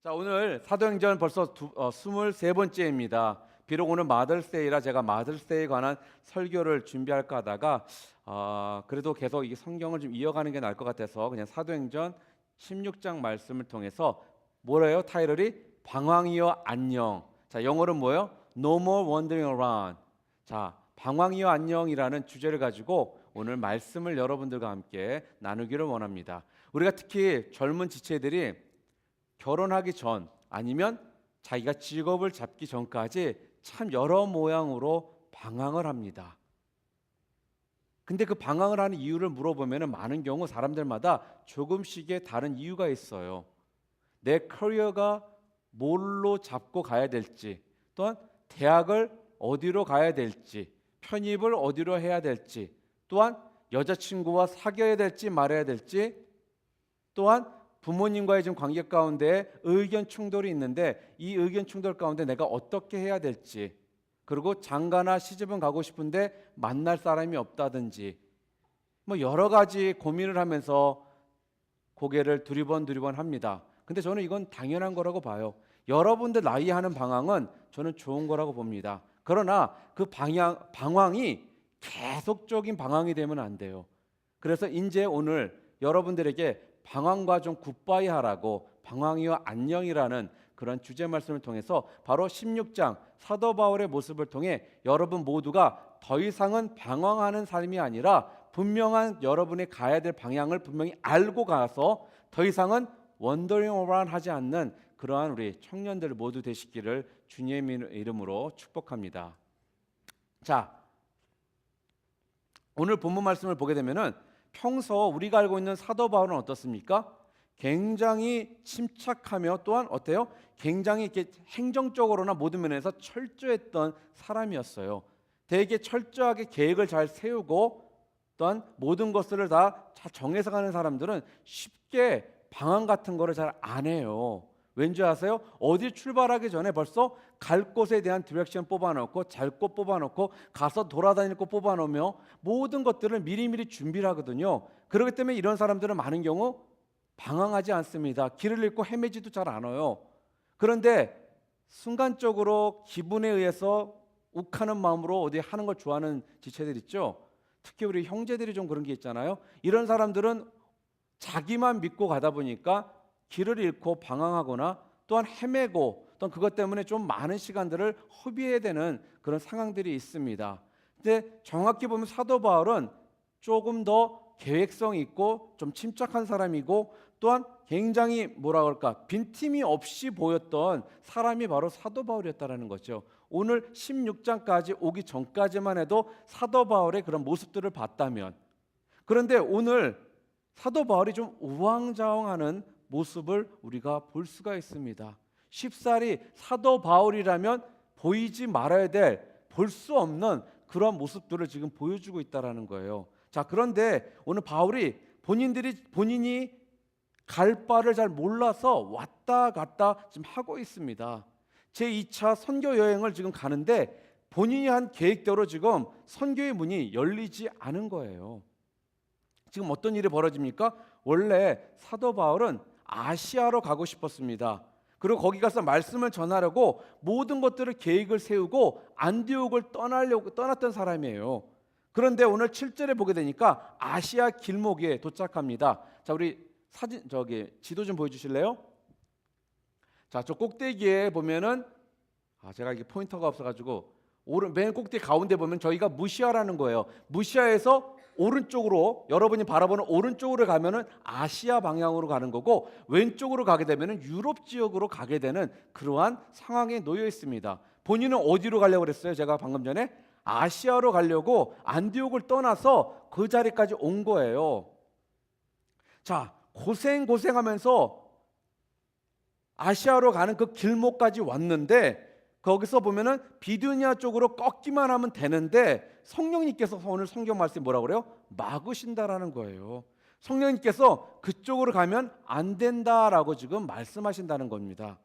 자, 오늘 사도행전 벌써 23번째입니다. 비록 오늘 마더스데이라 제가 마더스데이에 관한 설교를 준비할까 하다가 그래도 계속 이 성경을 좀 이어가는 게 나을 것 같아서 그냥 사도행전 16장 말씀을 통해서 뭐래요? 타이틀이 방황이여 안녕. 자, 영어로 뭐예요? No more wandering around. 자, 방황이여 안녕이라는 주제를 가지고 오늘 말씀을 여러분들과 함께 나누기를 원합니다. 우리가 특히 젊은 지체들이 결혼하기 전 아니면 자기가 직업을 잡기 전까지 참 여러 모양으로 방황을 합니다. 근데 그 방황을 하는 이유를 물어보면 많은 경우 사람들마다 조금씩의 다른 이유가 있어요. 내 커리어가 뭘로 잡고 가야 될지, 또한 대학을 어디로 가야 될지, 편입을 어디로 해야 될지, 또한 여자친구와 사귀어야 될지 말아야 될지, 또한 부모님과의 지금 관계 가운데 의견 충돌이 있는데 이 의견 충돌 가운데 내가 어떻게 해야 될지, 그리고 장가나 시집은 가고 싶은데 만날 사람이 없다든지 뭐 여러 가지 고민을 하면서 고개를 두리번 합니다. 근데 저는 이건 당연한 거라고 봐요. 여러분들 나이에 하는 방황은 저는 좋은 거라고 봅니다. 그러나 그 방황이 계속적인 방황이 되면 안 돼요. 그래서 이제 오늘 여러분들에게 방황과 좀 굿바이 하라고 방황이와 안녕이라는 그런 주제 말씀을 통해서 바로 16장 사도 바울의 모습을 통해 여러분 모두가 더 이상은 방황하는 삶이 아니라 분명한 여러분이 가야 될 방향을 분명히 알고 가서 더 이상은 원더링 어라운드 하지 않는 그러한 우리 청년들 모두 되시기를 주님의 이름으로 축복합니다. 자, 오늘 본문 말씀을 보게 되면은 평소 우리가 알고 있는 사도 바울은 어떻습니까? 굉장히 침착하며 또한 어때요? 굉장히 이렇게 행정적으로나 모든 면에서 철저했던 사람이었어요. 되게 철저하게 계획을 잘 세우고 또한 모든 것들을 다 정해서 가는 사람들은 쉽게 방황 같은 거를 잘 안 해요. 왠지 아세요? 어디 출발하기 전에 벌써 갈 곳에 대한 디렉션 뽑아놓고 잘 곳 뽑아놓고 가서 돌아다닐 곳 뽑아놓으며 모든 것들을 미리미리 준비를 하거든요. 그렇기 때문에 이런 사람들은 많은 경우 방황하지 않습니다. 길을 잃고 헤매지도 잘 않아요. 그런데 순간적으로 기분에 의해서 욱하는 마음으로 어디 하는 걸 좋아하는 지체들 있죠. 특히 우리 형제들이 좀 그런 게 있잖아요. 이런 사람들은 자기만 믿고 가다 보니까 길을 잃고 방황하거나 또한 헤매고 또한 그것 때문에 좀 많은 시간들을 허비해야 되는 그런 상황들이 있습니다. 근데 정확히 보면 사도 바울은 조금 더 계획성 있고 좀 침착한 사람이고 또한 굉장히 뭐라 그럴까 빈틈이 없이 보였던 사람이 바로 사도 바울이었다라는 거죠. 오늘 16장까지 오기 전까지만 해도 사도 바울의 그런 모습들을 봤다면, 그런데 오늘 사도 바울이 좀 우왕좌왕하는 모습을 우리가 볼 수가 있습니다. 쉽사리 사도 바울이라면 보이지 말아야 될, 볼 수 없는 그런 모습들을 지금 보여주고 있다라는 거예요. 자, 그런데 오늘 바울이 본인이 갈 바를 잘 몰라서 왔다 갔다 지금 하고 있습니다. 제2차 선교 여행을 지금 가는데 본인이 한 계획대로 지금 선교의 문이 열리지 않은 거예요. 지금 어떤 일이 벌어집니까? 원래 사도 바울은 아시아로 가고 싶었습니다. 그리고 거기 가서 말씀을 전하려고 모든 것들을 계획을 세우고 안디옥을 떠났던 사람이에요. 그런데 오늘 7절에 보게 되니까 아시아 길목에 도착합니다. 자, 우리 지도 좀 보여주실래요? 자, 저 꼭대기에 보면은 제가 이게 포인터가 없어가지고 맨 꼭대기 가운데 보면 저희가 무시아라는 거예요. 무시아에서 오른쪽으로, 여러분이 바라보는 오른쪽으로 가면은 아시아 방향으로 가는 거고, 왼쪽으로 가게 되면은 유럽 지역으로 가게 되는 그러한 상황에 놓여 있습니다. 본인은 어디로 가려고 그랬어요? 제가 방금 전에 아시아로 가려고 안디옥을 떠나서 그 자리까지 온 거예요. 자, 고생하면서 아시아로 가는 그 길목까지 왔는데 거기서 보면은 비두니아 쪽으로 꺾기만 하면 되는데 성령님께서 오늘 성경 말씀이 뭐라고 그래요? 막으신다라는 거예요. 성령님께서 그쪽으로 가면 안 된다라고 지금 말씀하신다는 겁니다.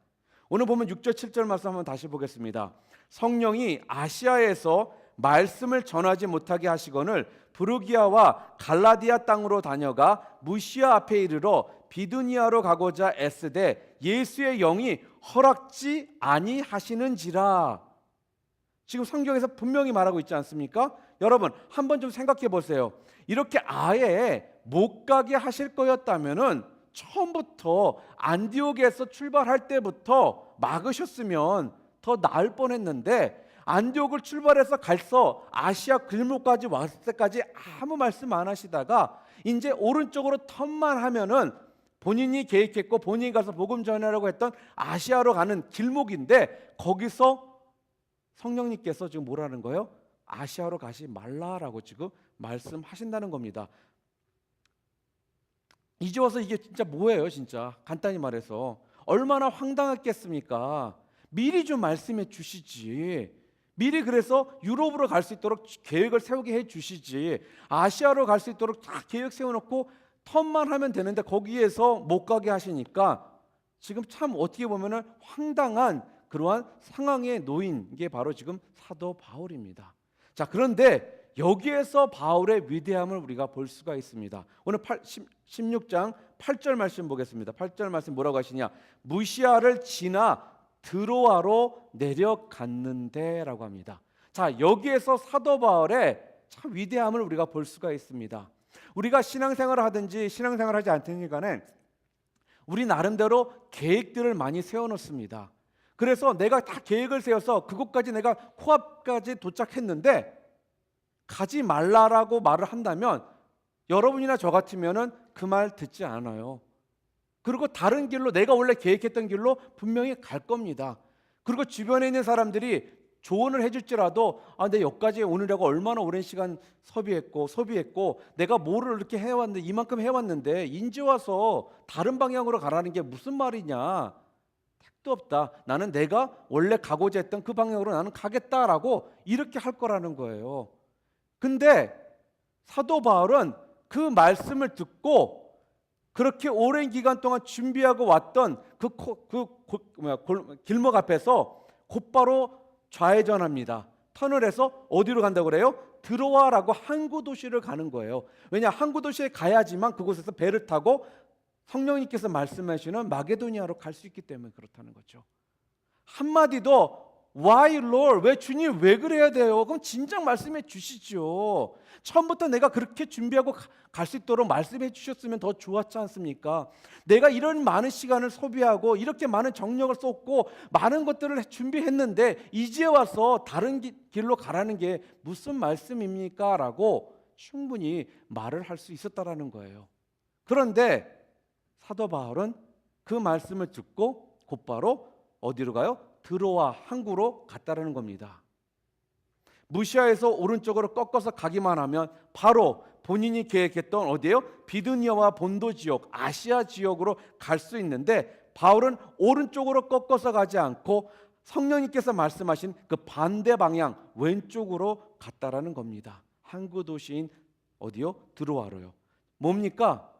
오늘 보면 6절 7절 말씀 한번 다시 보겠습니다. 성령이 아시아에서 말씀을 전하지 못하게 하시거늘 부르기아와 갈라디아 땅으로 다녀가 무시아 앞에 이르러 비두니아로 가고자 애쓰되 예수의 영이 허락지 아니하시는지라. 지금 성경에서 분명히 말하고 있지 않습니까? 여러분 한번 좀 생각해 보세요. 이렇게 아예 못 가게 하실 거였다면은 처음부터 안디옥에서 출발할 때부터 막으셨으면 더 나을 뻔했는데, 안디옥을 출발해서 갈서 아시아 길목까지 왔을 때까지 아무 말씀 안 하시다가 이제 오른쪽으로 턴만 하면은 본인이 계획했고 본인이 가서 복음 전하려고 했던 아시아로 가는 길목인데, 거기서 성령님께서 지금 뭐라는 거예요? 아시아로 가지 말라라고 지금 말씀하신다는 겁니다. 이제 와서 이게 진짜 뭐예요? 진짜 간단히 말해서 얼마나 황당했겠습니까? 미리 좀 말씀해 주시지. 미리 그래서 유럽으로 갈 수 있도록 계획을 세우게 해 주시지. 아시아로 갈 수 있도록 다 계획 세워놓고 턴만 하면 되는데 거기에서 못 가게 하시니까 지금 참 어떻게 보면은 황당한 그러한 상황에 놓인 게 바로 지금 사도 바울입니다. 자, 그런데 여기에서 바울의 위대함을 우리가 볼 수가 있습니다. 오늘 16장 8절 말씀 보겠습니다. 8절 말씀 뭐라고 하시냐? 무시아를 지나 드로아로 내려갔는데 라고 합니다. 자, 여기에서 사도 바울의 참 위대함을 우리가 볼 수가 있습니다. 우리가 신앙생활을 하든지 신앙생활을 하지 않든지 간에 우리 나름대로 계획들을 많이 세워놓습니다. 그래서 내가 다 계획을 세워서 그곳까지 내가 코앞까지 도착했는데 가지 말라라고 말을 한다면 여러분이나 저 같으면은 그 말 듣지 않아요. 그리고 다른 길로, 내가 원래 계획했던 길로 분명히 갈 겁니다. 그리고 주변에 있는 사람들이 조언을 해줄지라도 내 여기까지 오느라고 얼마나 오랜 시간 소비했고 내가 뭐를 이렇게 해왔는데 이만큼 해왔는데 이제 와서 다른 방향으로 가라는 게 무슨 말이냐, 택도 없다, 나는 내가 원래 가고자 했던 그 방향으로 나는 가겠다라고 이렇게 할 거라는 거예요. 근데 사도 바울은 그 말씀을 듣고 그렇게 오랜 기간 동안 준비하고 왔던 길목 앞에서 곧바로 좌회전합니다. 턴을 해서 어디로 간다고 그래요? 드로아라고 항구 도시를 가는 거예요. 왜냐, 항구 도시에 가야지만 그곳에서 배를 타고 성령님께서 말씀하시는 마게도니아로 갈 수 있기 때문에 그렇다는 거죠. 한마디 더 Why Lord? 왜 주님 왜 그래야 돼요? 그럼 진작 말씀해 주시죠. 처음부터 내가 그렇게 준비하고 갈 수 있도록 말씀해 주셨으면 더 좋았지 않습니까? 내가 이런 많은 시간을 소비하고 이렇게 많은 정력을 쏟고 많은 것들을 준비했는데 이제 와서 다른 길로 가라는 게 무슨 말씀입니까? 라고 충분히 말을 할 수 있었다라는 거예요. 그런데 사도 바울은 그 말씀을 듣고 곧바로 어디로 가요? 드로아 항구로 갔다라는 겁니다. 무시아에서 오른쪽으로 꺾어서 가기만 하면 바로 본인이 계획했던 어디예요? 비두니아와 본도 지역, 아시아 지역으로 갈 수 있는데 바울은 오른쪽으로 꺾어서 가지 않고 성령님께서 말씀하신 그 반대 방향 왼쪽으로 갔다라는 겁니다. 항구 도시인 어디요? 드로아로요. 뭡니까?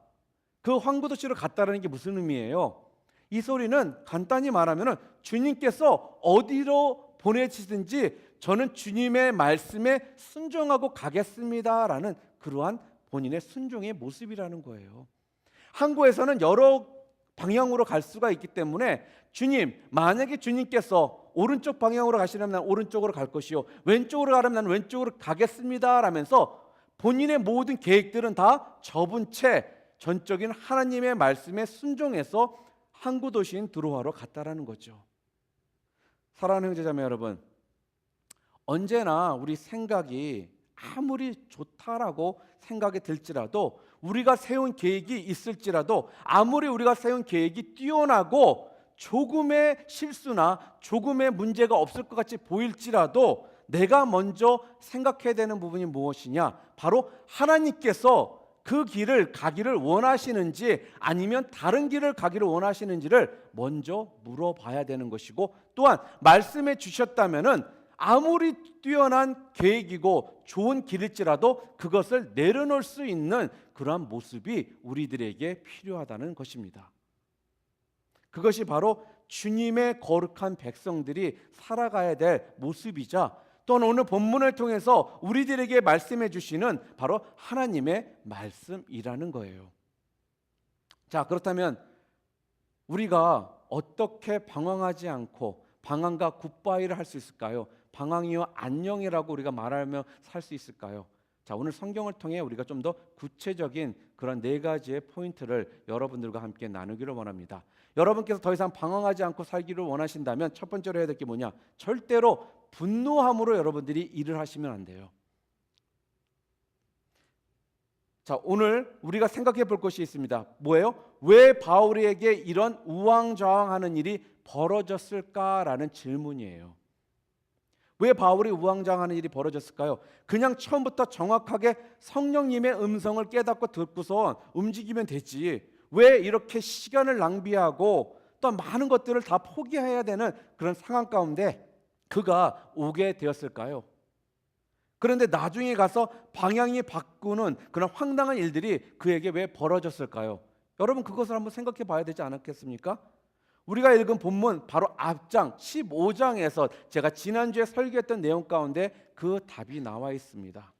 그 항구 도시로 갔다라는 게 무슨 의미예요? 이 소리는 간단히 말하면 주님께서 어디로 보내시든지 저는 주님의 말씀에 순종하고 가겠습니다라는 그러한 본인의 순종의 모습이라는 거예요. 항구에서는 여러 방향으로 갈 수가 있기 때문에 주님, 만약에 주님께서 오른쪽 방향으로 가시려면 난 오른쪽으로 갈 것이요, 왼쪽으로 가려면 난 왼쪽으로 가겠습니다 라면서 본인의 모든 계획들은 다 접은 채 전적인 하나님의 말씀에 순종해서 항구 도시인 드로아로 갔다라는 거죠. 사랑하는 형제자매 여러분, 언제나 우리 생각이 아무리 좋다라고 생각이 들지라도, 우리가 세운 계획이 있을지라도, 아무리 우리가 세운 계획이 뛰어나고 조금의 실수나 조금의 문제가 없을 것 같이 보일지라도 내가 먼저 생각해야 되는 부분이 무엇이냐? 바로 하나님께서 그 길을 가기를 원하시는지 아니면 다른 길을 가기를 원하시는지를 먼저 물어봐야 되는 것이고, 또한 말씀해 주셨다면은 아무리 뛰어난 계획이고 좋은 길일지라도 그것을 내려놓을 수 있는 그러한 모습이 우리들에게 필요하다는 것입니다. 그것이 바로 주님의 거룩한 백성들이 살아가야 될 모습이자, 또는 오늘 본문을 통해서 우리들에게 말씀해 주시는 바로 하나님의 말씀이라는 거예요. 자, 그렇다면 우리가 어떻게 방황하지 않고 방황과 굿바이를 할 수 있을까요? 방황이요 안녕이라고 우리가 말하며 살 수 있을까요? 자, 오늘 성경을 통해 우리가 좀 더 구체적인 그런 네 가지의 포인트를 여러분들과 함께 나누기를 원합니다. 여러분께서 더 이상 방황하지 않고 살기를 원하신다면 첫 번째로 해야 될 게 뭐냐? 절대로 분노함으로 여러분들이 일을 하시면 안 돼요. 자, 오늘 우리가 생각해 볼 것이 있습니다. 뭐예요? 왜 바울에게 이런 우왕좌왕하는 일이 벌어졌을까라는 질문이에요. 왜 바울이 우왕좌왕하는 일이 벌어졌을까요? 그냥 처음부터 정확하게 성령님의 음성을 깨닫고 듣고서 움직이면 되지. 왜 이렇게 시간을 낭비하고 또 많은 것들을 다 포기해야 되는 그런 상황 가운데 그가 오게 되었을까요? 그런데 나중에 가서 방향이 바꾸는 그런 황당한 일들이 그에게 왜 벌어졌을까요? 여러분 그것을 한번 생각해 봐야 되지 않았겠습니까? 우리가 읽은 본문 바로 앞장 15장에서 제가 지난주에 설교했던 내용 가운데 그 답이 나와 있습니다.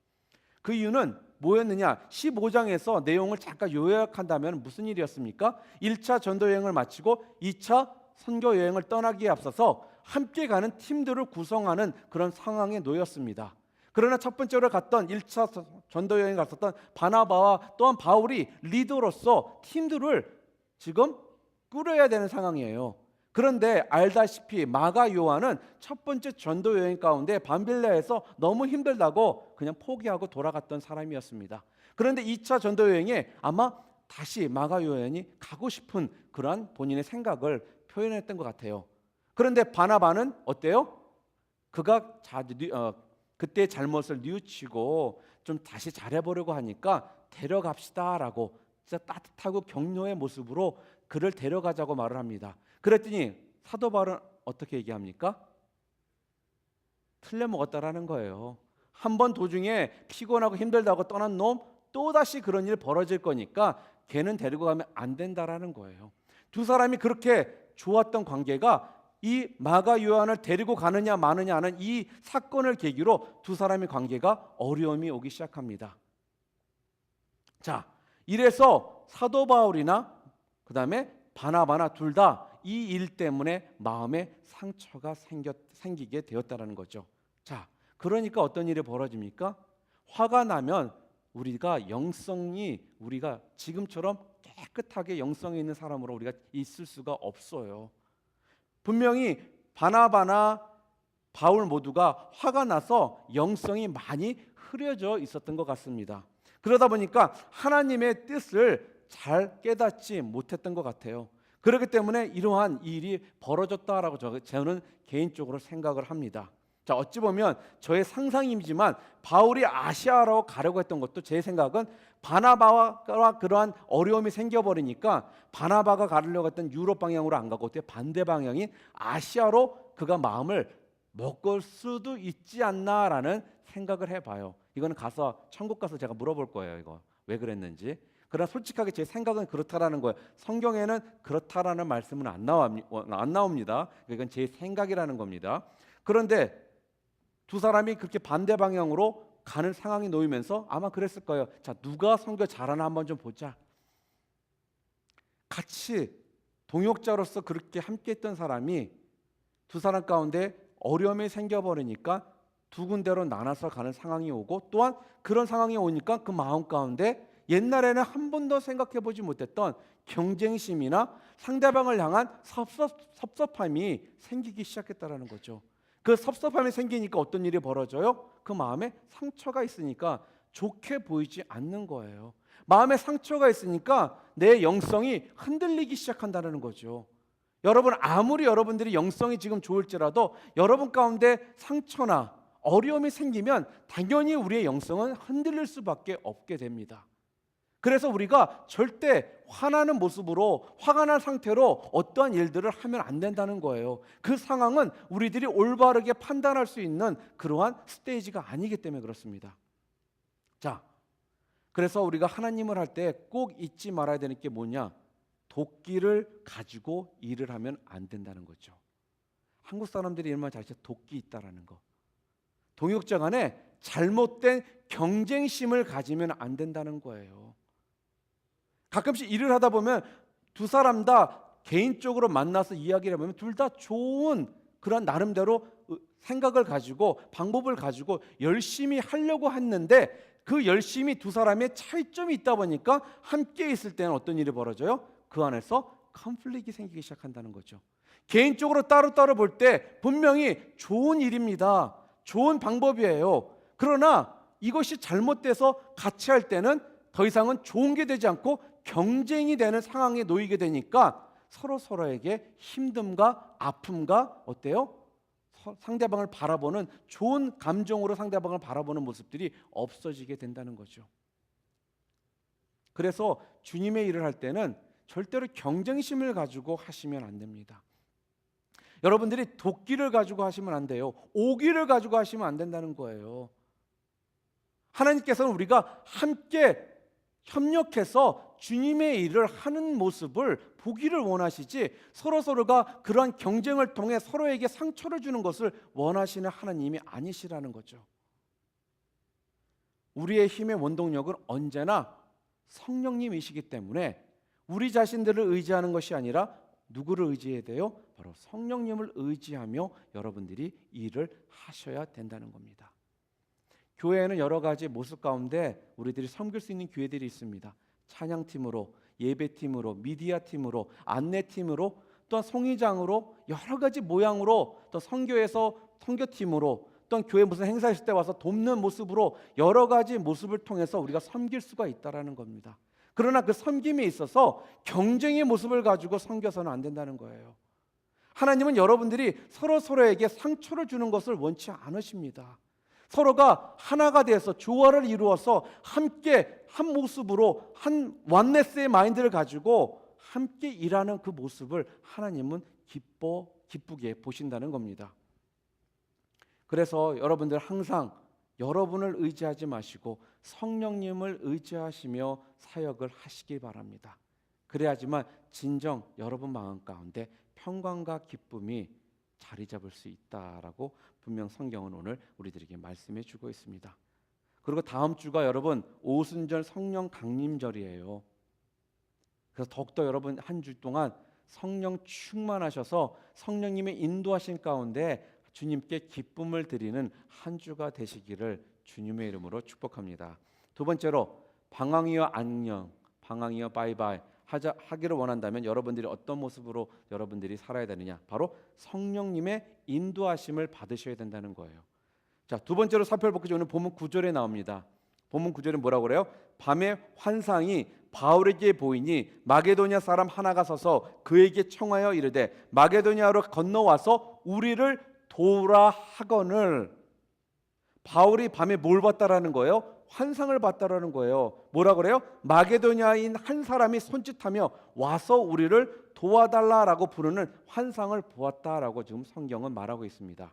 그 이유는 뭐였느냐? 15장에서 내용을 잠깐 요약한다면 무슨 일이었습니까? 1차 전도 여행을 마치고 2차 선교 여행을 떠나기에 앞서서 함께 가는 팀들을 구성하는 그런 상황에 놓였습니다. 그러나 첫 번째로 갔던 1차 전도 여행 갔었던 바나바와 또한 바울이 리더로서 팀들을 지금 꾸려야 되는 상황이에요. 그런데 알다시피 마가 요한은 첫 번째 전도 여행 가운데 밤빌라에서 너무 힘들다고 그냥 포기하고 돌아갔던 사람이었습니다. 그런데 2차 전도 여행에 아마 다시 마가 요한이 가고 싶은 그러한 본인의 생각을 표현했던 것 같아요. 그런데 바나바는 어때요? 그가 그때 잘못을 뉘우치고 좀 다시 잘해보려고 하니까 데려갑시다라고 진짜 따뜻하고 격려의 모습으로 그를 데려가자고 말을 합니다. 그랬더니 사도 바울은 어떻게 얘기합니까? 틀려먹었다라는 거예요. 한 번 도중에 피곤하고 힘들다고 떠난 놈 또다시 그런 일 벌어질 거니까 걔는 데리고 가면 안 된다라는 거예요. 두 사람이 그렇게 좋았던 관계가 이 마가 요한을 데리고 가느냐 마느냐 하는 이 사건을 계기로 두 사람의 관계가 어려움이 오기 시작합니다. 자, 이래서 사도 바울이나 그 다음에 바나바나 둘 다 이 일 때문에 마음에 상처가 생기게 되었다는 거죠. 자, 그러니까 어떤 일이 벌어집니까? 화가 나면 우리가 지금처럼 깨끗하게 영성이 있는 사람으로 우리가 있을 수가 없어요. 분명히 바나바나 바울 모두가 화가 나서 영성이 많이 흐려져 있었던 것 같습니다. 그러다 보니까 하나님의 뜻을 잘 깨닫지 못했던 것 같아요. 그렇기 때문에 이러한 일이 벌어졌다라고 저는 개인적으로 생각을 합니다. 자, 어찌 보면 저의 상상이지만 바울이 아시아로 가려고 했던 것도 제 생각은 바나바와 그러한 어려움이 생겨버리니까 바나바가 가려고 했던 유럽 방향으로 안 가고 반대 방향인 아시아로 그가 마음을 먹을 수도 있지 않나라는 생각을 해봐요. 이거는 가서 천국 가서 제가 물어볼 거예요. 이거 왜 그랬는지. 그러나 솔직하게 제 생각은 그렇다라는 거예요. 성경에는 그렇다라는 말씀은 안 나옵니다. 이건 제 생각이라는 겁니다. 그런데 두 사람이 그렇게 반대 방향으로 가는 상황이 놓이면서 아마 그랬을 거예요. 자, 누가 선교 잘하나 한번 좀 보자. 같이 동역자로서 그렇게 함께했던 사람이 두 사람 가운데 어려움이 생겨버리니까 두 군데로 나눠서 가는 상황이 오고 또한 그런 상황이 오니까 그 마음 가운데 옛날에는 한 번도 생각해보지 못했던 경쟁심이나 상대방을 향한 섭섭함이 생기기 시작했다는 거죠. 그 섭섭함이 생기니까 어떤 일이 벌어져요? 그 마음에 상처가 있으니까 좋게 보이지 않는 거예요. 마음에 상처가 있으니까 내 영성이 흔들리기 시작한다는 거죠. 여러분 아무리 여러분들이 영성이 지금 좋을지라도 여러분 가운데 상처나 어려움이 생기면 당연히 우리의 영성은 흔들릴 수밖에 없게 됩니다. 그래서 우리가 절대 화나는 모습으로 화가 난 상태로 어떠한 일들을 하면 안 된다는 거예요. 그 상황은 우리들이 올바르게 판단할 수 있는 그러한 스테이지가 아니기 때문에 그렇습니다. 자, 그래서 우리가 하나님을 할 때 꼭 잊지 말아야 되는 게 뭐냐? 도끼를 가지고 일을 하면 안 된다는 거죠. 한국 사람들이 이런 말 잘해서 도끼 있다라는 거. 동역자 간에 잘못된 경쟁심을 가지면 안 된다는 거예요. 가끔씩 일을 하다 보면 두 사람 다 개인적으로 만나서 이야기를 해보면 둘 다 좋은 그런 나름대로 생각을 가지고 방법을 가지고 열심히 하려고 했는데 그 열심히 두 사람의 차이점이 있다 보니까 함께 있을 때는 어떤 일이 벌어져요? 그 안에서 컨플릭이 생기기 시작한다는 거죠. 개인적으로 따로따로 볼 때 분명히 좋은 일입니다. 좋은 방법이에요. 그러나 이것이 잘못돼서 같이 할 때는 더 이상은 좋은 게 되지 않고 경쟁이 되는 상황에 놓이게 되니까 서로에게 힘듦과 아픔과 어때요? 상대방을 바라보는 좋은 감정으로 상대방을 바라보는 모습들이 없어지게 된다는 거죠. 그래서 주님의 일을 할 때는 절대로 경쟁심을 가지고 하시면 안 됩니다. 여러분들이 도끼를 가지고 하시면 안 돼요. 오기를 가지고 하시면 안 된다는 거예요. 하나님께서는 우리가 함께 협력해서 주님의 일을 하는 모습을 보기를 원하시지 서로가 그러한 경쟁을 통해 서로에게 상처를 주는 것을 원하시는 하나님이 아니시라는 거죠. 우리의 힘의 원동력은 언제나 성령님이시기 때문에 우리 자신들을 의지하는 것이 아니라 누구를 의지해야 돼요? 바로 성령님을 의지하며 여러분들이 일을 하셔야 된다는 겁니다. 교회에는 여러 가지 모습 가운데 우리들이 섬길 수 있는 교회들이 있습니다. 찬양팀으로, 예배팀으로, 미디어팀으로, 안내팀으로, 또한 송의장으로 여러 가지 모양으로 또 선교에서 선교팀으로 또한 교회 무슨 행사 있을 때 와서 돕는 모습으로 여러 가지 모습을 통해서 우리가 섬길 수가 있다라는 겁니다. 그러나 그 섬김에 있어서 경쟁의 모습을 가지고 섬겨서는 안 된다는 거예요. 하나님은 여러분들이 서로에게 상처를 주는 것을 원치 않으십니다. 서로가 하나가 돼서 조화를 이루어서 함께 한 모습으로 한 원네스의 마인드를 가지고 함께 일하는 그 모습을 하나님은 기쁘게 보신다는 겁니다. 그래서 여러분들 항상 여러분을 의지하지 마시고 성령님을 의지하시며 사역을 하시기 바랍니다. 그래야지만 진정 여러분 마음 가운데 평강과 기쁨이 자리 잡을 수 있다라고 분명 성경은 오늘 우리들에게 말씀해 주고 있습니다. 그리고 다음 주가 여러분 오순절 성령 강림절이에요. 그래서 더욱더 여러분 한 주 동안 성령 충만하셔서 성령님의 인도하신 가운데 주님께 기쁨을 드리는 한 주가 되시기를 주님의 이름으로 축복합니다. 두 번째로 방황이여 안녕, 방황이여 바이바이 하기를 원한다면 여러분들이 어떤 모습으로 여러분들이 살아야 되느냐? 바로 성령님의 인도하심을 받으셔야 된다는 거예요. 자, 두 번째로 살펴볼게요. 오늘 본문 9절에 나옵니다. 본문 9절에 뭐라고 그래요? 밤에 환상이 바울에게 보이니 마게도냐 사람 하나가 서서 그에게 청하여 이르되 마게도냐로 건너와서 우리를 도우라 하거늘. 바울이 밤에 뭘 봤다라는 거예요? 환상을 봤다라는 거예요. 뭐라 그래요? 마게도냐인 한 사람이 손짓하며 와서 우리를 도와달라라고 부르는 환상을 보았다라고 지금 성경은 말하고 있습니다.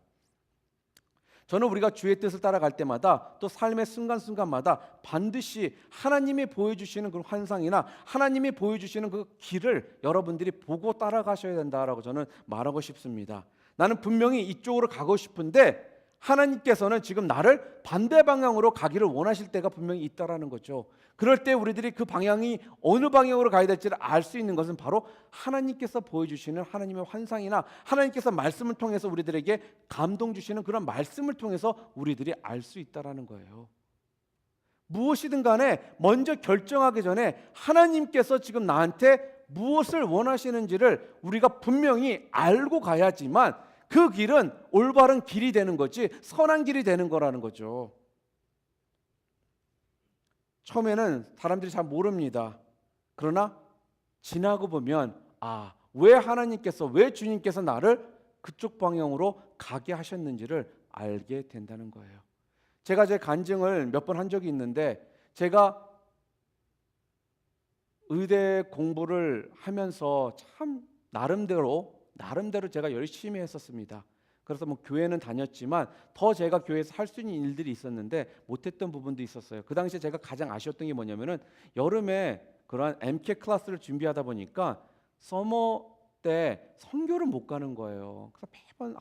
저는 우리가 주의 뜻을 따라갈 때마다 또 삶의 순간순간마다 반드시 하나님이 보여주시는 그 환상이나 하나님이 보여주시는 그 길을 여러분들이 보고 따라가셔야 된다라고 저는 말하고 싶습니다. 나는 분명히 이쪽으로 가고 싶은데 하나님께서는 지금 나를 반대 방향으로 가기를 원하실 때가 분명히 있다라는 거죠. 그럴 때 우리들이 그 방향이 어느 방향으로 가야 될지를 알 수 있는 것은 바로 하나님께서 보여주시는 하나님의 환상이나 하나님께서 말씀을 통해서 우리들에게 감동 주시는 그런 말씀을 통해서 우리들이 알 수 있다라는 거예요. 무엇이든 간에 먼저 결정하기 전에 하나님께서 지금 나한테 무엇을 원하시는지를 우리가 분명히 알고 가야지만 그 길은 올바른 길이 되는 거지 선한 길이 되는 거라는 거죠. 처음에는 사람들이 잘 모릅니다. 그러나 지나고 보면 왜 하나님께서 왜 주님께서 나를 그쪽 방향으로 가게 하셨는지를 알게 된다는 거예요. 제가 제 간증을 몇 번 한 적이 있는데 제가 의대 공부를 하면서 참 나름대로 제가 열심히 했었습니다. 그래서 뭐 교회는 다녔지만 더 제가 교회에서 할 수 있는 일들이 있었는데 못했던 부분도 있었어요. 그 당시에 제가 가장 아쉬웠던 게 뭐냐면은 여름에 그런 MK 클래스를 준비하다 보니까 서머 때 선교를 못 가는 거예요. 그래서 매번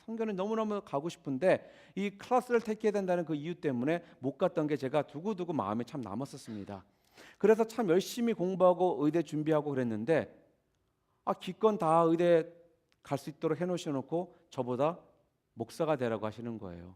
선교는 너무너무 가고 싶은데 이 클래스를 택해야 된다는 그 이유 때문에 못 갔던 게 제가 두고두고 마음에 참 남았었습니다. 그래서 참 열심히 공부하고 의대 준비하고 그랬는데 기껏 다 의대 갈 수 있도록 해놓으셔놓고 저보다 목사가 되라고 하시는 거예요.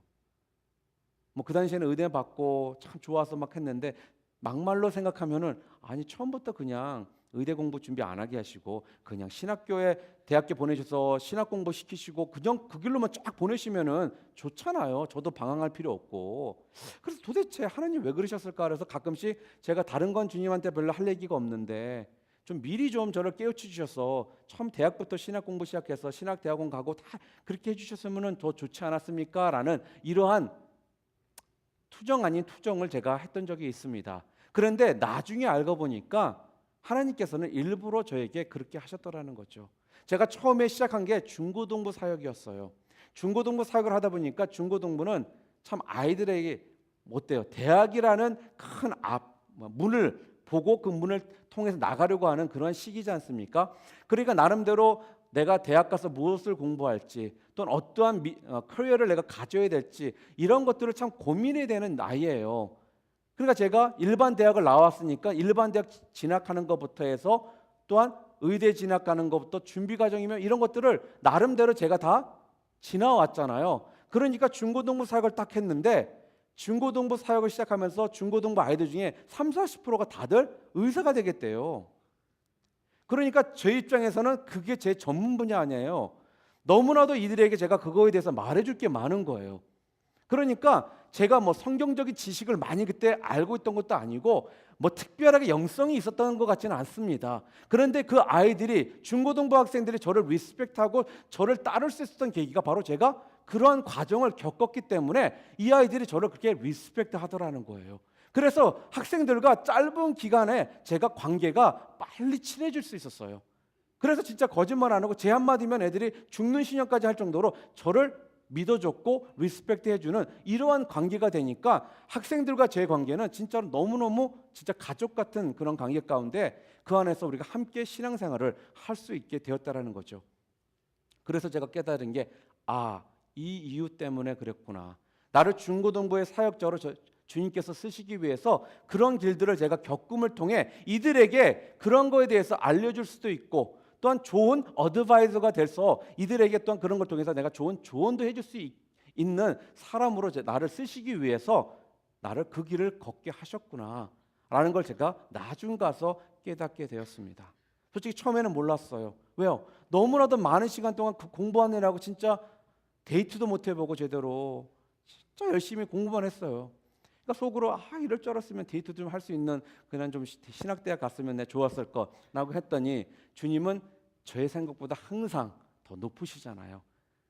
뭐 그 당시에는 의대 받고 참 좋아서 막 했는데 막말로 생각하면은 아니 처음부터 그냥 의대 공부 준비 안 하게 하시고 그냥 신학교에 대학교 보내셔서 신학 공부 시키시고 그냥 그 길로만 쫙 보내시면은 좋잖아요. 저도 방황할 필요 없고. 그래서 도대체 하나님 왜 그러셨을까? 그래서 가끔씩 제가 다른 건 주님한테 별로 할 얘기가 없는데 좀 미리 좀 저를 깨우쳐 주셔서 처음 대학부터 신학 공부 시작해서 신학 대학원 가고 다 그렇게 해주셨으면은 더 좋지 않았습니까? 라는 이러한 투정 아닌 투정을 제가 했던 적이 있습니다. 그런데 나중에 알고 보니까 하나님께서는 일부러 저에게 그렇게 하셨더라는 거죠. 제가 처음에 시작한 게 중고등부 사역이었어요. 중고등부 사역을 하다 보니까 중고등부는 참 아이들에게 어때요? 대학이라는 큰 문을 보고 그 문을 통해서 나가려고 하는 그런 시기지 않습니까? 그러니까 나름대로 내가 대학 가서 무엇을 공부할지 또는 어떠한 커리어를 내가 가져야 될지 이런 것들을 참 고민해야 되는 나이예요. 그러니까 제가 일반 대학을 나왔으니까 일반 대학 진학하는 것부터 해서 또한 의대 진학하는 것부터 준비 과정이면 이런 것들을 나름대로 제가 다 지나왔잖아요. 그러니까 중고등부 사역을 딱 했는데 중고등부 사역을 시작하면서 중고등부 아이들 중에 30-40%가 다들 의사가 되겠대요. 그러니까 제 입장에서는 그게 제 전문 분야 아니에요. 너무나도 이들에게 제가 그거에 대해서 말해줄 게 많은 거예요. 그러니까 제가 뭐 성경적인 지식을 많이 그때 알고 있던 것도 아니고 뭐 특별하게 영성이 있었던 것 같지는 않습니다. 그런데 그 아이들이 중고등부 학생들이 저를 리스펙트하고 저를 따를 수 있었던 계기가 바로 제가 그러한 과정을 겪었기 때문에 이 아이들이 저를 그렇게 리스펙트 하더라는 거예요. 그래서 학생들과 짧은 기간에 제가 관계가 빨리 친해질 수 있었어요. 그래서 진짜 거짓말 안 하고 제 한마디면 애들이 죽는 신용까지 할 정도로 저를 믿어줬고 리스펙트 해주는 이러한 관계가 되니까 학생들과 제 관계는 진짜로 너무너무 진짜 가족 같은 그런 관계 가운데 그 안에서 우리가 함께 신앙생활을 할 수 있게 되었다라는 거죠. 그래서 제가 깨달은 게 이 이유 때문에 그랬구나. 나를 중고등부의 사역자로 주님께서 쓰시기 위해서 그런 길들을 제가 겪음을 통해 이들에게 그런 거에 대해서 알려줄 수도 있고 또한 좋은 어드바이저가 돼서 이들에게 또한 그런 걸 통해서 내가 좋은 조언도 해줄 수 있는 사람으로 나를 쓰시기 위해서 나를 그 길을 걷게 하셨구나 라는 걸 제가 나중 가서 깨닫게 되었습니다. 솔직히 처음에는 몰랐어요. 왜요? 너무나도 많은 시간 동안 공부하느라고 진짜 데이트도 못 해보고 제대로 진짜 열심히 공부만 했어요. 그러니까 속으로 이럴 줄 알았으면 데이트 좀 할 수 있는 그냥 좀 신학대학 갔으면 내가 좋았을 거라고 했더니 주님은 저의 생각보다 항상 더 높으시잖아요.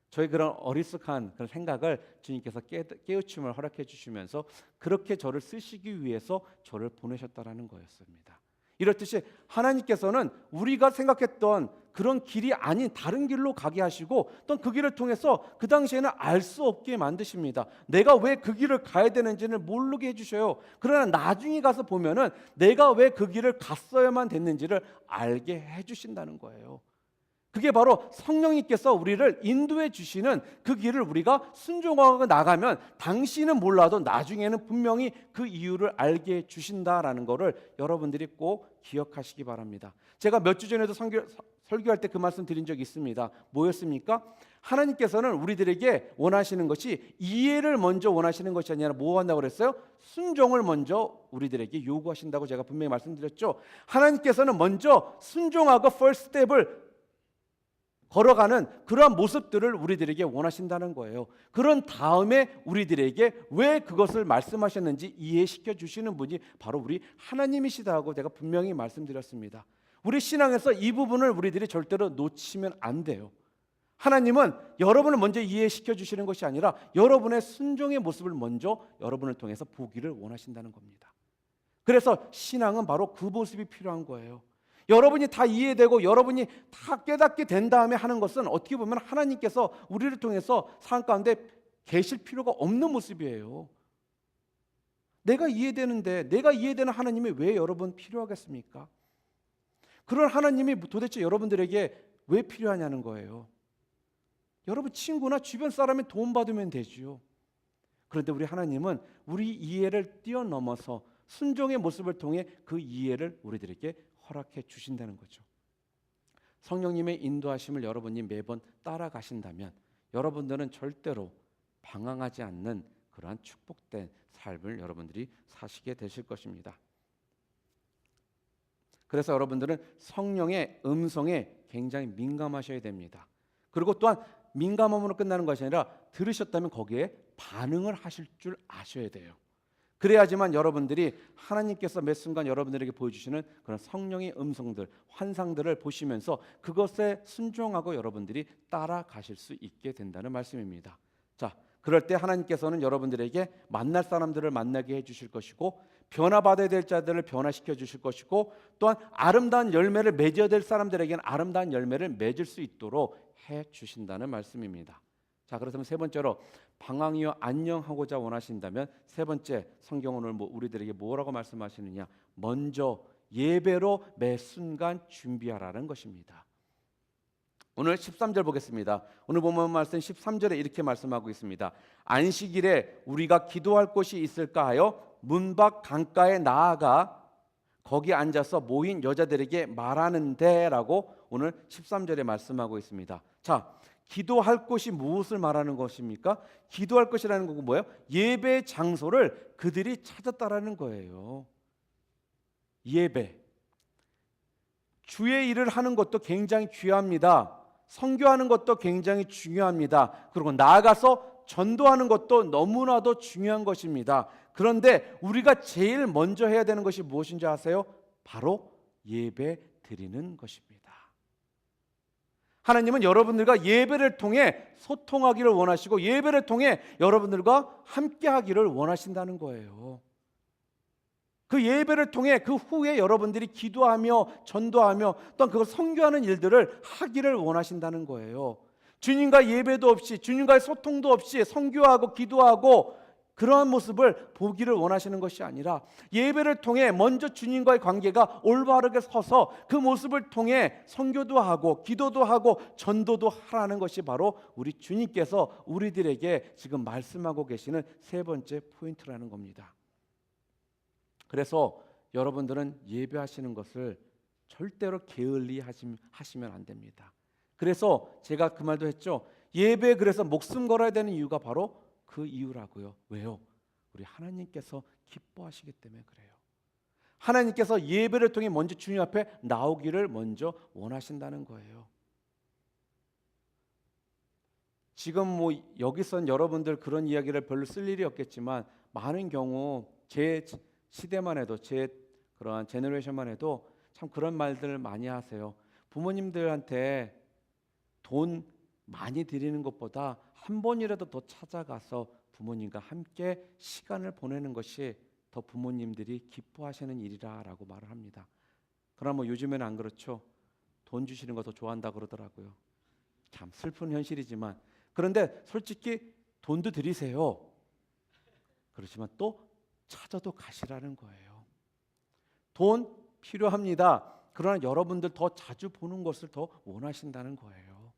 저의 그런 어리숙한 그런 생각을 주님께서 깨우침을 허락해 주시면서 그렇게 저를 쓰시기 위해서 저를 보내셨다라는 거였습니다. 이렇듯이 하나님께서는 우리가 생각했던 그런 길이 아닌 다른 길로 가게 하시고 또 그 길을 통해서 그 당시에는 알 수 없게 만드십니다. 내가 왜 그 길을 가야 되는지를 모르게 해주셔요. 그러나 나중에 가서 보면은 내가 왜 그 길을 갔어야만 됐는지를 알게 해주신다는 거예요. 그게 바로 성령님께서 우리를 인도해 주시는 그 길을 우리가 순종하고 나가면 당신은 몰라도 나중에는 분명히 그 이유를 알게 해 주신다라는 것을 여러분들이 꼭 기억하시기 바랍니다. 제가 몇 주 전에도 설교할 때 그 말씀 드린 적이 있습니다. 뭐였습니까? 하나님께서는 우리들에게 원하시는 것이 이해를 먼저 원하시는 것이 아니라 뭐 한다고 그랬어요? 순종을 먼저 우리들에게 요구하신다고 제가 분명히 말씀드렸죠. 하나님께서는 먼저 순종하고 first step을 걸어가는 그러한 모습들을 우리들에게 원하신다는 거예요. 그런 다음에 우리들에게 왜 그것을 말씀하셨는지 이해시켜 주시는 분이 바로 우리 하나님이시다고 제가 분명히 말씀드렸습니다. 우리 신앙에서 이 부분을 우리들이 절대로 놓치면 안 돼요. 하나님은 여러분을 먼저 이해시켜 주시는 것이 아니라 여러분의 순종의 모습을 먼저 여러분을 통해서 보기를 원하신다는 겁니다. 그래서 신앙은 바로 그 모습이 필요한 거예요. 여러분이 다 이해되고 여러분이 다 깨닫게 된 다음에 하는 것은 어떻게 보면 하나님께서 우리를 통해서 삶 가운데 계실 필요가 없는 모습이에요. 내가 이해되는데 내가 이해되는 하나님이 왜 여러분 필요하겠습니까? 그런 하나님이 도대체 여러분들에게 왜 필요하냐는 거예요. 여러분 친구나 주변 사람의 도움 받으면 되지요. 그런데 우리 하나님은 우리 이해를 뛰어넘어서 순종의 모습을 통해 그 이해를 우리들에게 허락해 주신다는 거죠. 성령님의 인도하심을 여러분이 매번 따라가신다면 여러분들은 절대로 방황하지 않는 그러한 축복된 삶을 여러분들이 사시게 되실 것입니다. 그래서 여러분들은 성령의 음성에 굉장히 민감하셔야 됩니다. 그리고 또한 민감함으로 끝나는 것이 아니라 들으셨다면 거기에 반응을 하실 줄 아셔야 돼요. 그래야지만 여러분들이 하나님께서 매 순간 여러분들에게 보여주시는 그런 성령의 음성들, 환상들을 보시면서 그것에 순종하고 여러분들이 따라가실 수 있게 된다는 말씀입니다. 자, 그럴 때 하나님께서는 여러분들에게 만날 사람들을 만나게 해주실 것이고 변화받아야 될 자들을 변화시켜 주실 것이고 또한 아름다운 열매를 맺어야 될 사람들에게는 아름다운 열매를 맺을 수 있도록 해주신다는 말씀입니다. 자, 그렇다면 세 번째로 방황이여 안녕하고자 원하신다면 세 번째 성경 오늘 우리들에게 뭐라고 말씀하시느냐? 먼저 예배로 매 순간 준비하라는 것입니다. 오늘 13절 보겠습니다. 오늘 본문 말씀 13절에 이렇게 말씀하고 있습니다. 안식일에 우리가 기도할 곳이 있을까 하여 문 밖 강가에 나아가 거기 앉아서 모인 여자들에게 말하는데라고 오늘 13절에 말씀하고 있습니다. 자, 기도할 곳이 무엇을 말하는 것입니까? 기도할 것이라는 건 뭐예요? 예배 장소를 그들이 찾았다라는 거예요. 예배. 주의 일을 하는 것도 굉장히 귀합니다. 선교하는 것도 굉장히 중요합니다. 그리고 나아가서 전도하는 것도 너무나도 중요한 것입니다. 그런데 우리가 제일 먼저 해야 되는 것이 무엇인지 아세요? 바로 예배 드리는 것입니다. 하나님은 여러분들과 예배를 통해 소통하기를 원하시고 예배를 통해 여러분들과 함께하기를 원하신다는 거예요. 그 예배를 통해 그 후에 여러분들이 기도하며 전도하며 또한 그걸 선교하는 일들을 하기를 원하신다는 거예요. 주님과 예배도 없이 주님과의 소통도 없이 선교하고 기도하고 그러한 모습을 보기를 원하시는 것이 아니라 예배를 통해 먼저 주님과의 관계가 올바르게 서서 그 모습을 통해 선교도 하고 기도도 하고 전도도 하라는 것이 바로 우리 주님께서 우리들에게 지금 말씀하고 계시는 세 번째 포인트라는 겁니다. 그래서 여러분들은 예배하시는 것을 절대로 게을리 하시면 안 됩니다. 그래서 제가 그 말도 했죠. 예배에 그래서 목숨 걸어야 되는 이유가 바로 그 이유라고요. 왜요? 우리 하나님께서 기뻐하시기 때문에 그래요. 하나님께서 예배를 통해 먼저 주님 앞에 나오기를 먼저 원하신다는 거예요. 지금 여기선 여러분들 그런 이야기를 별로 쓸 일이 없겠지만 많은 경우 제 시대만 해도 제 그러한 제너레이션만 해도 참 그런 말들을 많이 하세요. 부모님들한테 돈 많이 드리는 것보다 한 번이라도 더 찾아가서 부모님과 함께 시간을 보내는 것이 더 부모님들이 기뻐하시는 일이라고 말을 합니다. 그러나 요즘에는 안 그렇죠. 돈 주시는 거 더 좋아한다 그러더라고요. 참 슬픈 현실이지만 그런데 솔직히 돈도 드리세요. 그렇지만 또 찾아도 가시라는 거예요. 돈 필요합니다. 그러나 여러분들 더 자주 보는 것을 더 원하신다는 거예요.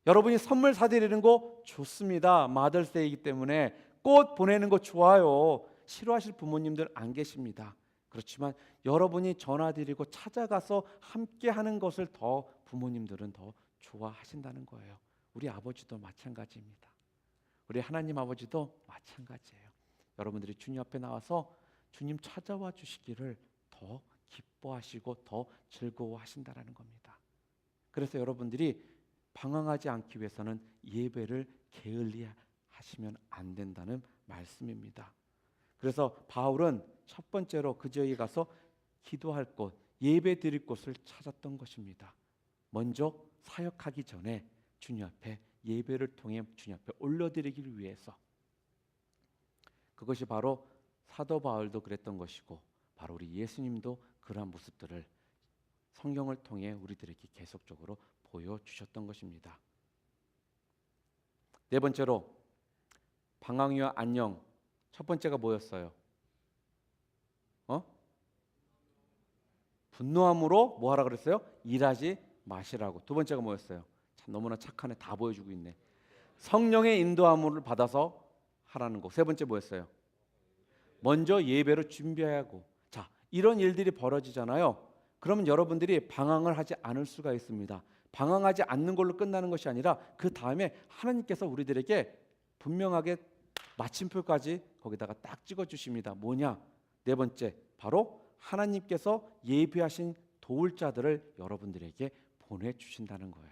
여러분이 선물 사드리는 거 좋습니다. 마더스데이이기 때문에 꽃 보내는 거 좋아요. 싫어하실 부모님들 안 계십니다. 그렇지만 여러분이 전화드리고 찾아가서 함께 하는 것을 더 부모님들은 더 좋아하신다는 거예요. 우리 아버지도 마찬가지입니다. 우리 하나님 아버지도 마찬가지예요. 여러분들이 주님 앞에 나와서 주님 찾아와 주시기를 더 기뻐하시고 더 즐거워하신다는 겁니다. 그래서 여러분들이 방황하지 않기 위해서는 예배를 게을리 하시면 안 된다는 말씀입니다. 그래서 바울은 첫 번째로 그 지역에 가서 기도할 곳, 예배 드릴 곳을 찾았던 것입니다. 먼저 사역하기 전에 주님 앞에 예배를 통해 주님 앞에 올려드리기 위해서. 그것이 바로 사도 바울도 그랬던 것이고 바로 우리 예수님도 그러한 모습들을 성경을 통해 우리들에게 계속적으로 보여주셨던 것입니다. 네 번째로 방황이와 안녕. 첫 번째가 뭐였어요? 분노함으로 뭐 하라 그랬어요? 일하지 마시라고. 두 번째가 뭐였어요? 참 너무나 착하네. 다 보여주고 있네. 성령의 인도함을 받아서 하라는 거. 세 번째 뭐였어요? 먼저 예배로 준비해야 하고, 자, 이런 일들이 벌어지잖아요. 그러면 여러분들이 방황을 하지 않을 수가 있습니다. 방황하지 않는 걸로 끝나는 것이 아니라 그 다음에 하나님께서 우리들에게 분명하게 마침표까지 거기다가 딱 찍어 주십니다. 뭐냐? 네 번째, 바로 하나님께서 예비하신 도울 자들을 여러분들에게 보내주신다는 거예요.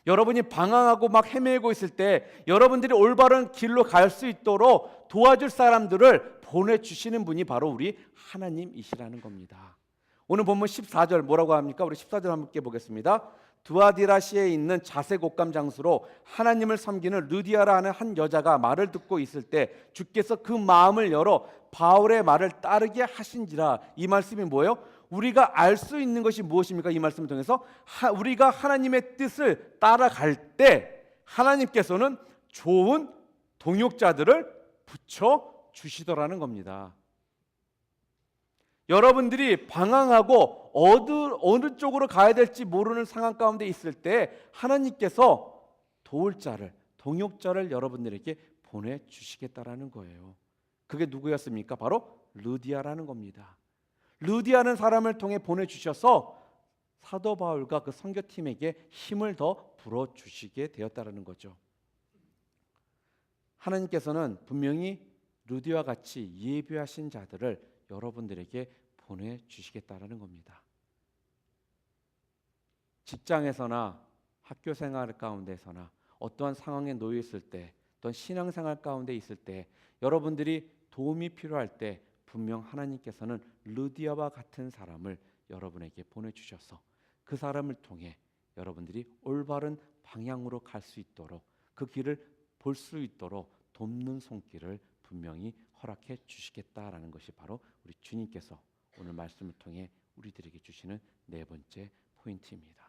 여러분이 방황하고 막 헤매고 있을 때 여러분들이 올바른 길로 갈 수 있도록 도와줄 사람들을 보내주시는 분이 바로 우리 하나님이시라는 겁니다. 오늘 본문 14절 뭐라고 합니까? 우리 14절 함께 보겠습니다. 두아디라시에 있는 자색 옷감 장수로 하나님을 섬기는 르디아라 하는 한 여자가 말을 듣고 있을 때 주께서 그 마음을 열어 바울의 말을 따르게 하신지라. 이 말씀이 뭐예요? 우리가 알 수 있는 것이 무엇입니까? 이 말씀을 통해서 우리가 하나님의 뜻을 따라갈 때 하나님께서는 좋은 동역자들을 붙여 주시더라는 겁니다. 여러분들이 방황하고 어느 쪽으로 가야 될지 모르는 상황 가운데 있을 때 하나님께서 도울 자를, 동역자를 여러분들에게 보내주시겠다라는 거예요. 그게 누구였습니까? 바로 르디아라는 겁니다. 르디아는 사람을 통해 보내주셔서 사도 바울과 그 선교팀에게 힘을 더 불어주시게 되었다는 거죠. 하나님께서는 분명히 르디아와 같이 예비하신 자들을 여러분들에게 보내주시겠다라는 겁니다. 직장에서나 학교 생활 가운데서나 어떠한 상황에 놓여 있을 때, 어떤 신앙생활 가운데 있을 때 여러분들이 도움이 필요할 때 분명 하나님께서는 르디아와 같은 사람을 여러분에게 보내주셔서 그 사람을 통해 여러분들이 올바른 방향으로 갈 수 있도록, 그 길을 볼 수 있도록 돕는 손길을 분명히 허락해 주시겠다라는 것이 바로 우리 주님께서 오늘 말씀을 통해 우리들에게 주시는 네 번째 포인트입니다.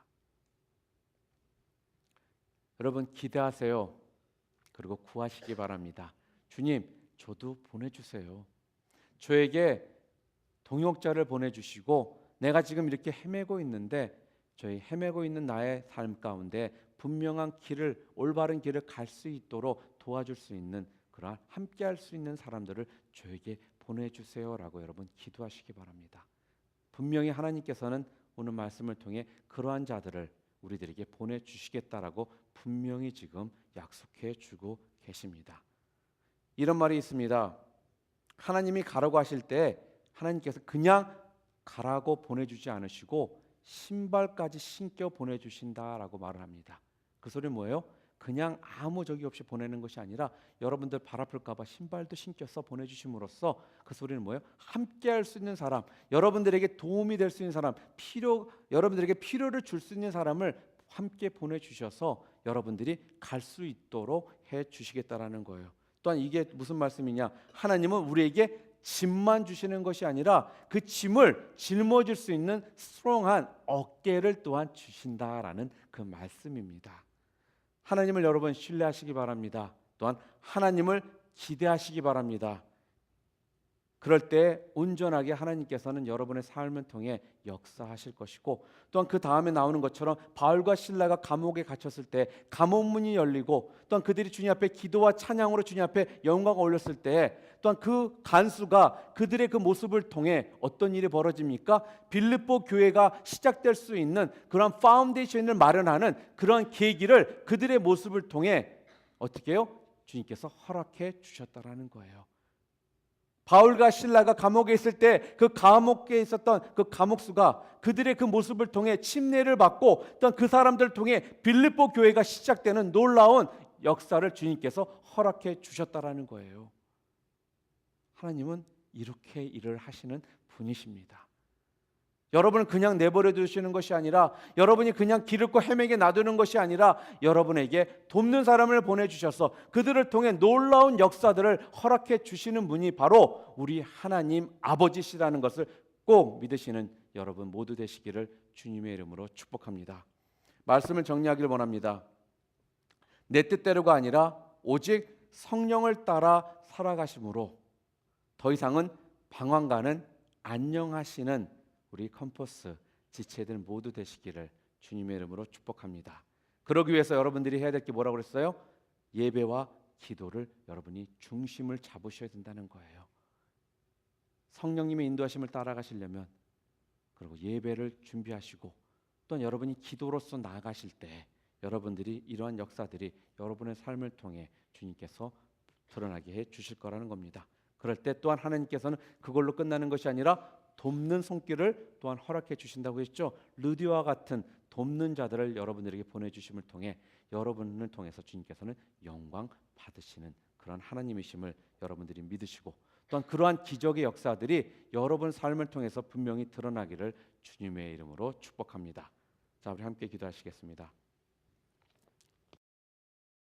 여러분 기대하세요. 그리고 구하시기 바랍니다. 주님, 저도 보내주세요. 저에게 동역자를 보내주시고 내가 지금 이렇게 헤매고 있는데 저희 헤매고 있는 나의 삶 가운데 분명한 길을, 올바른 길을 갈 수 있도록 도와줄 수 있는, 그러한 함께할 수 있는 사람들을 저에게 보내주세요라고 여러분 기도하시기 바랍니다. 분명히 하나님께서는 오늘 말씀을 통해 그러한 자들을 우리들에게 보내주시겠다라고 분명히 지금 약속해 주고 계십니다. 이런 말이 있습니다. 하나님이 가라고 하실 때 하나님께서 그냥 가라고 보내주지 않으시고 신발까지 신겨 보내주신다라고 말을 합니다. 그 소리는 뭐예요? 그냥 아무 적이 없이 보내는 것이 아니라 여러분들 발 아플까 봐 신발도 신겨서 보내주심으로써 그 소리는 뭐예요? 함께 할 수 있는 사람, 여러분들에게 도움이 될 수 있는 사람, 여러분들에게 필요를 줄 수 있는 사람을 함께 보내주셔서 여러분들이 갈 수 있도록 해주시겠다라는 거예요. 또한 이게 무슨 말씀이냐? 하나님은 우리에게 짐만 주시는 것이 아니라 그 짐을 짊어질 수 있는 스트롱한 어깨를 또한 주신다라는 그 말씀입니다. 하나님을 여러분 신뢰하시기 바랍니다. 또한 하나님을 기대하시기 바랍니다. 그럴 때 온전하게 하나님께서는 여러분의 삶을 통해 역사하실 것이고, 또한 그 다음에 나오는 것처럼 바울과 실라가 감옥에 갇혔을 때 감옥문이 열리고, 또한 그들이 주님 앞에 기도와 찬양으로 주님 앞에 영광을 올렸을 때 또한 그 간수가 그들의 그 모습을 통해 어떤 일이 벌어집니까? 빌립보 교회가 시작될 수 있는 그런 파운데이션을 마련하는 그런 계기를 그들의 모습을 통해 어떻게 해요? 주님께서 허락해 주셨다라는 거예요. 바울과 실라가 감옥에 있을 때 그 감옥에 있었던 그 감옥수가 그들의 그 모습을 통해 침례를 받고 또 그 사람들을 통해 빌립보 교회가 시작되는 놀라운 역사를 주님께서 허락해 주셨다라는 거예요. 하나님은 이렇게 일을 하시는 분이십니다. 여러분을 그냥 내버려 두시는 것이 아니라, 여러분이 그냥 길 잃고 헤매게 놔두는 것이 아니라 여러분에게 돕는 사람을 보내주셔서 그들을 통해 놀라운 역사들을 허락해 주시는 분이 바로 우리 하나님 아버지시라는 것을 꼭 믿으시는 여러분 모두 되시기를 주님의 이름으로 축복합니다. 말씀을 정리하기를 원합니다. 내 뜻대로가 아니라 오직 성령을 따라 살아가심으로 더 이상은 방황가는 안녕하시는 우리 컴퍼스 지체들 모두 되시기를 주님의 이름으로 축복합니다. 그러기 위해서 여러분들이 해야 될 게 뭐라고 그랬어요? 예배와 기도를 여러분이 중심을 잡으셔야 된다는 거예요. 성령님의 인도하심을 따라가시려면, 그리고 예배를 준비하시고 또한 여러분이 기도로서 나아가실 때 여러분들이 이러한 역사들이 여러분의 삶을 통해 주님께서 드러나게 해 주실 거라는 겁니다. 그럴 때 또한 하나님께서는 그걸로 끝나는 것이 아니라 돕는 손길을 또한 허락해 주신다고 했죠. 르디와 같은 돕는 자들을 여러분들에게 보내주심을 통해 여러분을 통해서 주님께서는 영광 받으시는 그런 하나님이심을 여러분들이 믿으시고, 또한 그러한 기적의 역사들이 여러분 삶을 통해서 분명히 드러나기를 주님의 이름으로 축복합니다. 자, 우리 함께 기도하시겠습니다.